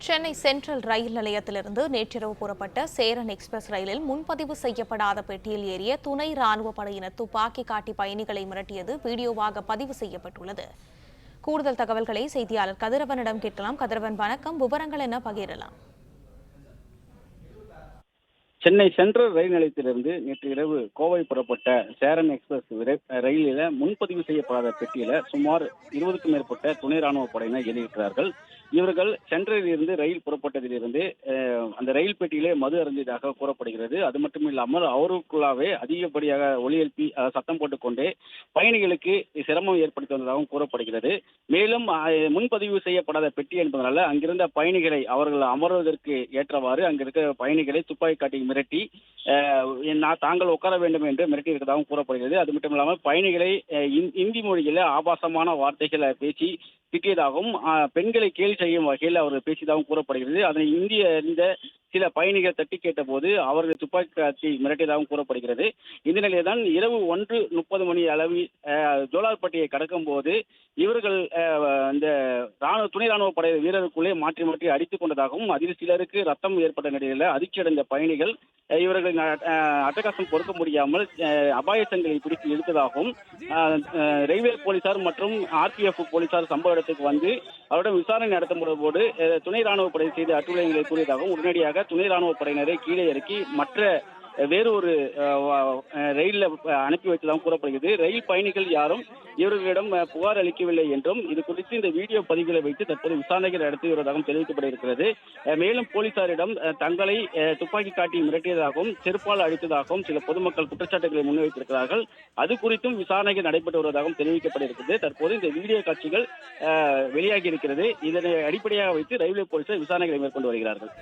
Chennai central ரயில் நிலையத்திலிருந்து நேற்றிரவு புறப்பட்ட சேரன் எக்ஸ்பிரஸ் ரயிலில் முன்பதிவு செய்யப்படாத பெட்டியில் ஏறிய துணை ராணுவ படையினர் துப்பாக்கி காட்டி பயணிகளை மிரட்டியது வீடியோவாக பதிவு செய்யப்பட்டுள்ளது. கூடுதல் தகவல்களை செய்தியாளர் கதிரவனிடம் கேட்கலாம். கதிரவன், வணக்கம். விவரங்கள் என்ன பகிரலாம்? சென்னை சென்ட்ரல் ரயில் நிலையத்திலிருந்து நேற்று இரவு கோவை புறப்பட்ட சேரன் எக்ஸ்பிரஸ் ரயிலில் முன்பதிவு செய்யப்படாத பெட்டியில சுமார் 20க்கும் மேற்பட்ட துணை ராணுவ படையினர் ஏறியிருக்கிறார்கள். இவர்கள் சென்ட்ரலில் இருந்து ரயில் புறப்பட்டதிலிருந்து அந்த ரயில் பெட்டியிலே மது அருந்தியதாக கூறப்படுகிறது. அது மட்டும் இல்லாமல் அவருக்குள்ளாவே அதிகப்படியாக ஒலி எழுப்பி சத்தம் போட்டுக்கொண்டே பயணிகளுக்கு சிரமம் ஏற்படுத்தி வந்ததாகவும் கூறப்படுகிறது. மேலும் முன்பதிவு செய்யப்படாத பெட்டி என்பதனால அங்கிருந்த பயணிகளை அவர்கள் அமர்வதற்கு ஏற்றவாறு அங்கிருக்க பயணிகளை துப்பாக்கி காட்டி மிரட்டி தாங்கள் உட்கார வேண்டும் என்று மிரட்டி இருக்கிறதாகவும் கூறப்படுகிறது. அது மட்டும் இல்லாமல் பயணிகளை இந்தி மொழியில ஆபாசமான வார்த்தைகளை பேசி திட்டியதாகவும் பெண்களை கேலி செய்யும் வகையில் அவர்கள் பேசியதாகவும் கூறப்படுகிறது. அதனை இந்திய அறிந்த சில பயணிகள் தட்டி கேட்டபோது அவர்கள் துப்பாக்கி காட்டி மிரட்டியதாகவும் கூறப்படுகிறது. இந்த நிலையில்தான் இரவு 1:30 மணி அளவில் ஜோலார்பட்டியை கடக்கும் போது இவர்கள் இந்த துணை ராணுவ படை வீரருக்குள்ளே மாற்றி மாற்றி அடித்துக் கொண்டதாகவும் அதில் சிலருக்கு ரத்தம் ஏற்பட்ட நிலையில அதிர்ச்சியடைந்த பயணிகள் இவர்களின் அட்டகாசம் பொறுக்க முடியாமல் அபாய சங்கிலை பிடித்து இழுத்ததாகவும் ரயில்வே போலீசார் மற்றும் RPF போலீசார் சம்பவ இடத்துக்கு வந்து அவரிடம் விசாரணை நடத்தப்படும் போது துணை ராணுவ படை செய்த அட்டுழியங்களை கூறியதாகவும் உடனடியாக துணை ராணுவ படையினரை கீழே இறக்கி மற்ற வேறு ஒரு ரயிலில் அனுப்பி வைத்ததாகவும் கூறப்படுகிறது. ரயில் பயணிகள் யாரும் இவர்களிடம் புகார் அளிக்கவில்லை என்றும் இது குறித்து இந்த வீடியோ பதிவுகளை வைத்து தற்போது விசாரணைகள் நடத்தி வருவதாகவும் தெரிவிக்கப்பட இருக்கிறது. மேலும் போலீசாரிடம் தங்களை துப்பாக்கி காட்டி மிரட்டியதாகவும் செருப்பால் அடித்ததாகவும் சில பொதுமக்கள் குற்றச்சாட்டுகளை முன்வைத்திருக்கிறார்கள். அது குறித்தும் விசாரணைகள் நடைபெற்று வருவதாகவும் தெரிவிக்கப்பட இருக்கிறது. தற்போது இந்த வீடியோ காட்சிகள் வெளியாகி இருக்கிறது. இதனை அடிப்படையாக வைத்து ரயில்வே போலீசார் விசாரணைகளை மேற்கொண்டு வருகிறார்கள்.